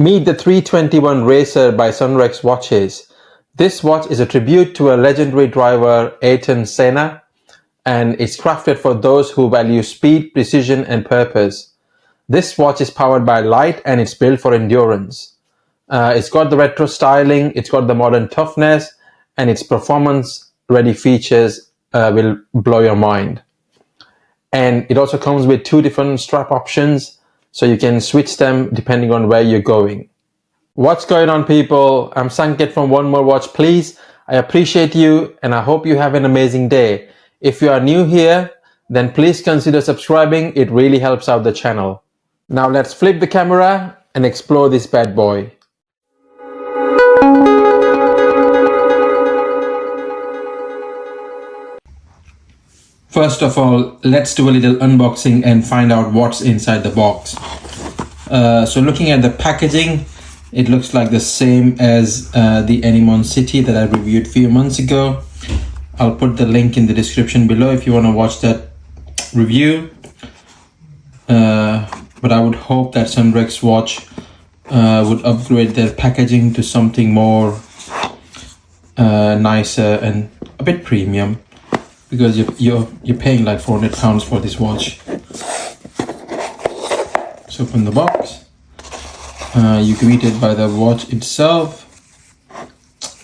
Meet the 321 Racer by Sunrex watches. This watch is a tribute to a legendary driver, Ayrton Senna, and it's crafted for those who value speed, precision, and purpose. This watch is powered by light and it's built for endurance. It's got the retro styling, it's got the modern toughness, and its performance-ready features will blow your mind. And it also comes with two different strap options, so you can switch them depending on where you're going. What's going on, people? I'm Sanket from One More Watch Please. I appreciate you and I hope you have an amazing day. If you are new here, then please consider subscribing. It really helps out the channel. Now let's flip the camera and explore this bad boy. First of all, let's do a little unboxing and find out what's inside the box. So looking at the packaging, it looks like the same as the Animon City that I reviewed a few months ago. I'll put the link in the description below if you want to watch that review. But I would hope that Sunrex watch would upgrade their packaging to something more nicer and a bit premium, because you're paying like £400 for this watch. Let's open the box. You're greeted by the watch itself.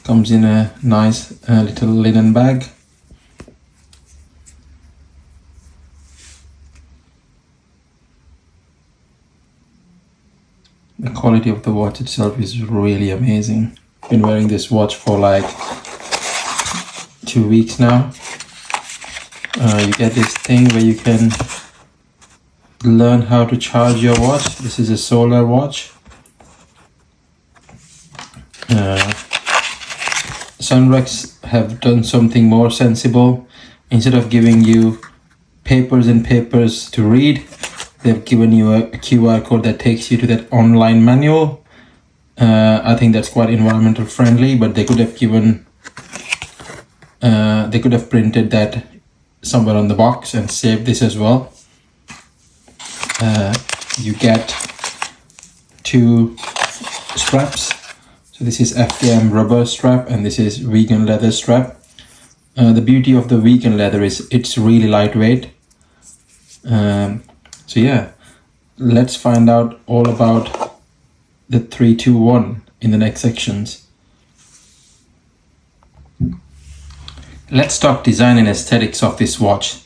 Comes in a nice little linen bag. The quality of the watch itself is really amazing. Been wearing this watch for like 2 weeks now. You get this thing where you can learn how to charge your watch. This is a solar watch. Sunrex have done something more sensible. Instead of giving you papers and papers to read, they've given you a QR code that takes you to that online manual. I think that's quite environmental friendly, but they could have printed that somewhere on the box and saved this as well. You get two straps. So this is FDM rubber strap and this is vegan leather strap. The beauty of the vegan leather is it's really lightweight. So yeah, let's find out all about the 321 in the next sections. Let's talk design and aesthetics of this watch.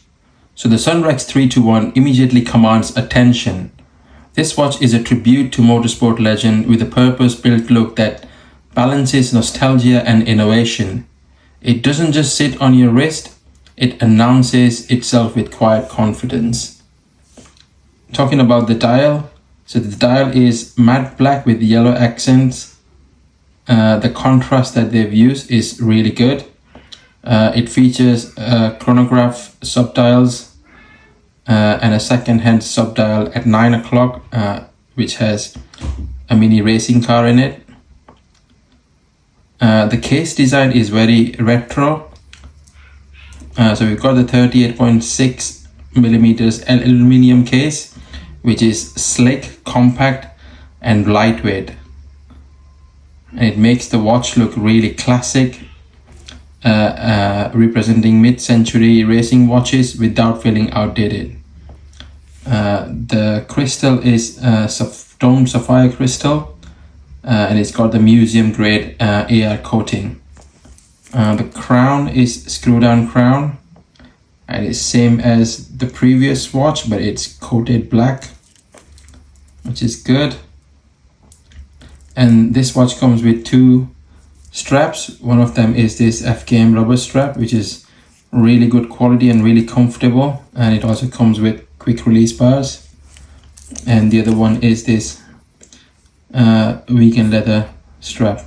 So the Sunrex 321 immediately commands attention. This watch is a tribute to motorsport legend with a purpose-built look that balances nostalgia and innovation. It doesn't just sit on your wrist, it announces itself with quiet confidence. Talking about the dial, so the dial is matte black with yellow accents. The contrast that they've used is really good. It features chronograph subdials and a second-hand subdial at 9 o'clock, which has a mini racing car in it. The case design is very retro. So we've got the 38.6 millimeters aluminum case, which is slick, compact, and lightweight. And it makes the watch look really classic, representing mid-century racing watches without feeling outdated. The crystal is domed sapphire crystal, and it's got the museum grade AR coating. The crown is screw down crown, and it's same as the previous watch, but it's coated black, which is good. And this watch comes with two straps. One of them is this FKM rubber strap, which is really good quality and really comfortable, and it also comes with quick release bars. And the other one is this vegan leather strap,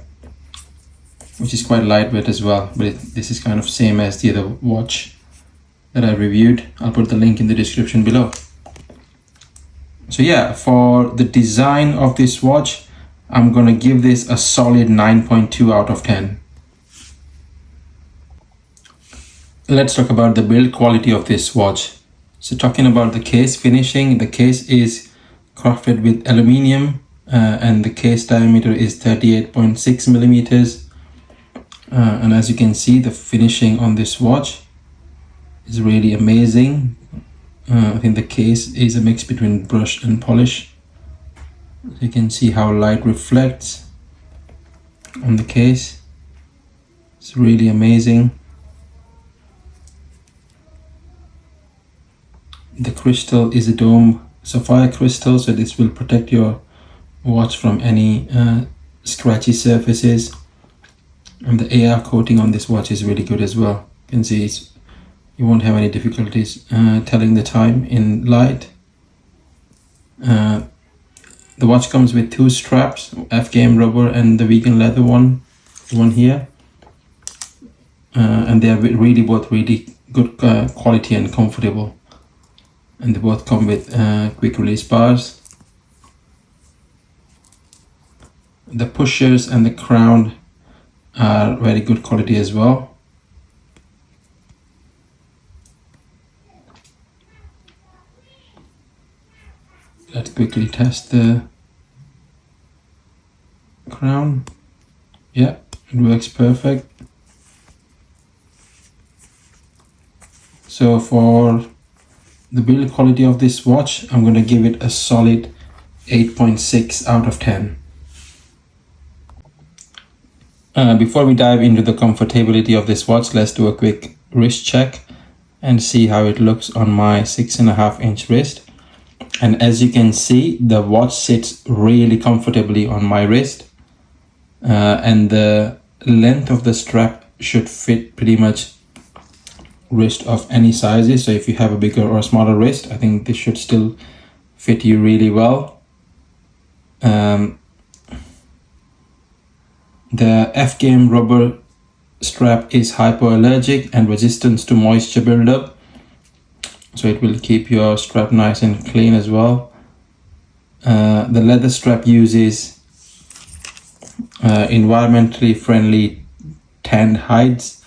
which is quite lightweight as well, but this is kind of same as the other watch that I reviewed. I'll put the link in the description below. So yeah, for the design of this watch, I'm gonna give this a solid 9.2 out of 10. Let's talk about the build quality of this watch. So talking about the case finishing, the case is crafted with aluminium and the case diameter is 38.6 millimeters. And as you can see, the finishing on this watch is really amazing. I think the case is a mix between brush and polish. You can see how light reflects on the case. It's really amazing. The crystal is a dome sapphire crystal, so this will protect your watch from any scratchy surfaces. And the AR coating on this watch is really good as well. You can see you won't have any difficulties telling the time in light. The watch comes with 2 straps, FKM rubber and the vegan leather one here. And they are really both really good quality and comfortable. And they both come with quick release bars. The pushers and the crown are very good quality as well. Let's quickly test the crown. Yeah, it works perfect. So for the build quality of this watch, I'm going to give it a solid 8.6 out of 10. Before we dive into the comfortability of this watch, let's do a quick wrist check and see how it looks on my 6.5-inch wrist. And as you can see, the watch sits really comfortably on my wrist, and the length of the strap should fit pretty much wrist of any sizes. So if you have a bigger or smaller wrist, I think this should still fit you really well. The FKM rubber strap is hypoallergic and resistant to moisture buildup, so it will keep your strap nice and clean as well. The leather strap uses environmentally friendly tanned hides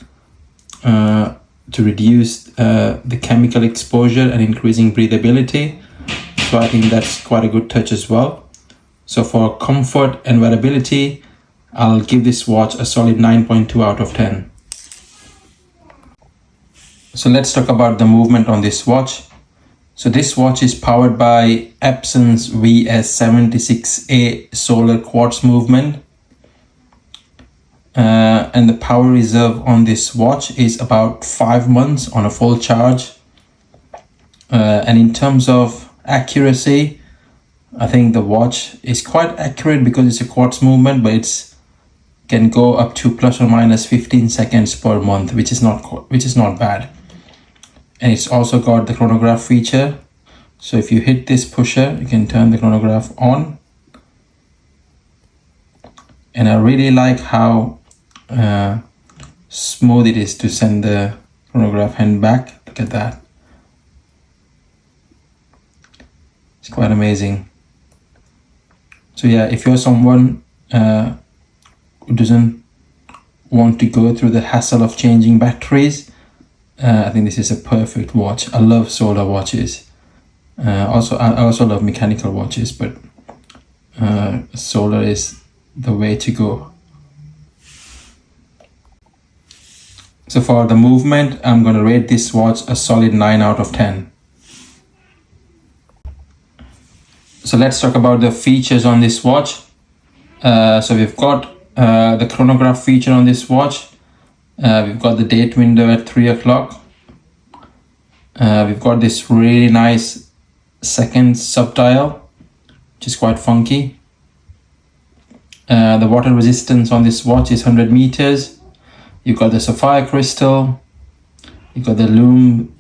to reduce the chemical exposure and increasing breathability. So I think that's quite a good touch as well. So for comfort and wearability, I'll give this watch a solid 9.2 out of 10. So let's talk about the movement on this watch. So this watch is powered by Epson's VS76A solar quartz movement. And the power reserve on this watch is about 5 months on a full charge. And in terms of accuracy, I think the watch is quite accurate because it's a quartz movement, but it's can go up to plus or minus 15 seconds per month, which is not bad. And it's also got the chronograph feature. So if you hit this pusher, you can turn the chronograph on. And I really like how smooth it is to send the chronograph hand back. Look at that. It's quite amazing. So yeah, if you're someone who doesn't want to go through the hassle of changing batteries, I think this is a perfect watch. I love solar watches. I also love mechanical watches, but solar is the way to go. So for the movement, I'm going to rate this watch a solid 9 out of 10. So let's talk about the features on this watch. So we've got the chronograph feature on this watch. We've got the date window at 3 o'clock. We've got this really nice seconds subdial, which is quite funky. The water resistance on this watch is 100 meters. You've got the sapphire crystal. You've got the lume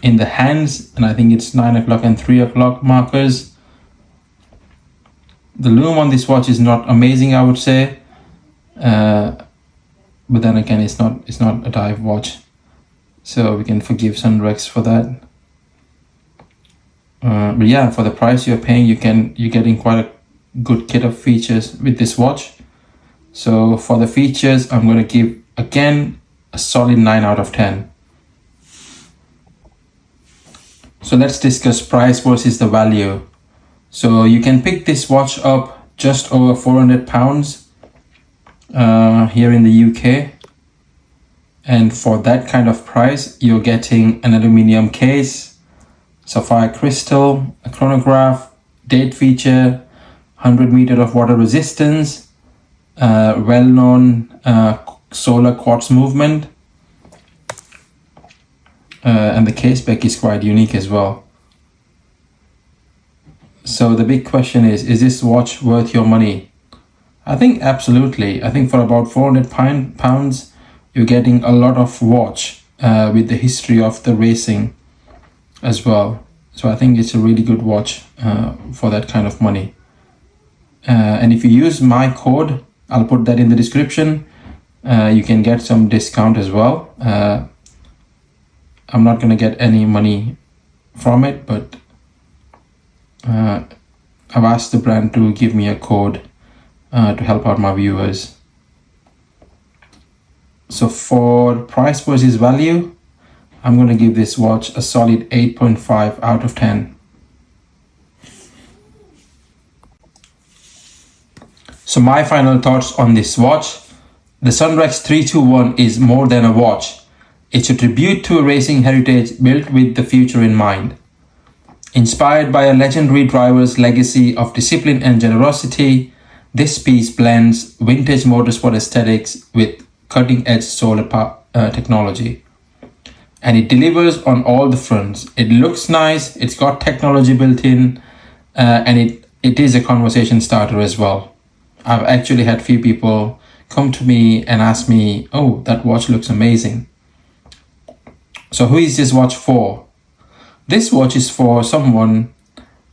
in the hands, and I think it's 9 o'clock and 3 o'clock markers. The lume on this watch is not amazing, I would say, but then again, it's not a dive watch, so we can forgive Sunrex for that. But yeah, for the price you're paying, you're getting quite a good kit of features with this watch. So for the features, I'm going to give again a solid 9 out of 10. So let's discuss price versus the value. So you can pick this watch up just over £400 here in the UK. And for that kind of price, you're getting an aluminium case, sapphire crystal, a chronograph, date feature, 100 meter of water resistance, well-known solar quartz movement, and the case spec is quite unique as well. So the big question is this watch worth your money? I think absolutely. I think for about £400, you're getting a lot of watch with the history of the racing as well. So I think it's a really good watch for that kind of money. And if you use my code, I'll put that in the description, you can get some discount as well. I'm not going to get any money from it, but I've asked the brand to give me a code to help out my viewers. So for price versus value, I'm going to give this watch a solid 8.5 out of 10. So my final thoughts on this watch. The Sunrex 321 is more than a watch. It's a tribute to a racing heritage built with the future in mind. Inspired by a legendary driver's legacy of discipline and generosity, this piece blends vintage motorsport aesthetics with cutting-edge solar technology. And it delivers on all the fronts. It looks nice, it's got technology built in, and it is a conversation starter as well. I've actually had few people come to me and ask me, oh, that watch looks amazing. So who is this watch for? This watch is for someone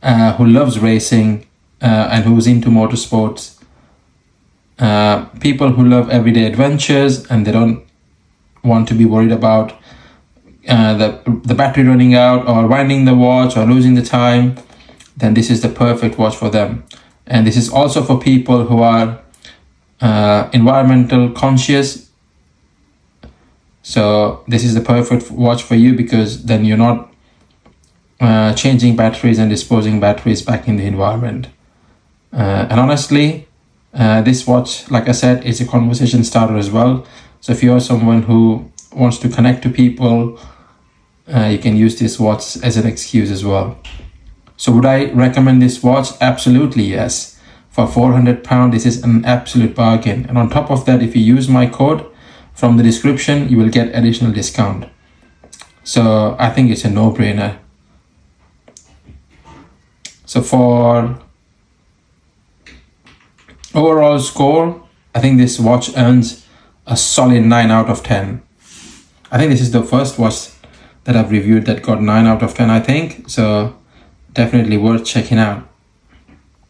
who loves racing and who's into motorsports. People who love everyday adventures and they don't want to be worried about the battery running out or winding the watch or losing the time, then this is the perfect watch for them. And this is also for people who are environmental conscious. So this is the perfect watch for you, because then you're not changing batteries and disposing batteries back in the environment. And honestly, this watch, like I said, is a conversation starter as well. So if you're someone who wants to connect to people, you can use this watch as an excuse as well. So would I recommend this watch? Absolutely yes. For £400, this is an absolute bargain. And on top of that, if you use my code from the description, you will get additional discount. So I think it's a no-brainer. So for overall score, I think this watch earns a solid 9 out of 10. I think this is the first watch that I've reviewed that got 9 out of 10, I think. So definitely worth checking out.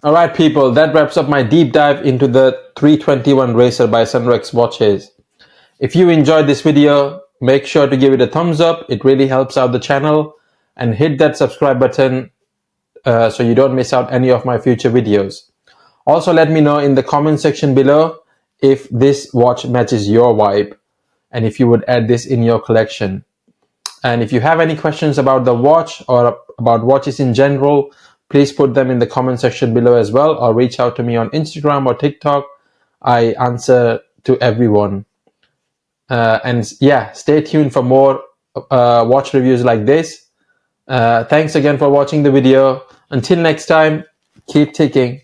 Alright people, that wraps up my deep dive into the 321 Racer by Sunrex watches. If you enjoyed this video, make sure to give it a thumbs up. It really helps out the channel. And hit that subscribe button so you don't miss out any of my future videos. Also, let me know in the comment section below if this watch matches your vibe and if you would add this in your collection. And if you have any questions about the watch or about watches in general, please put them in the comment section below as well, or reach out to me on Instagram or TikTok. I answer to everyone. And yeah, stay tuned for more watch reviews like this. Thanks again for watching the video. Until next time, keep ticking.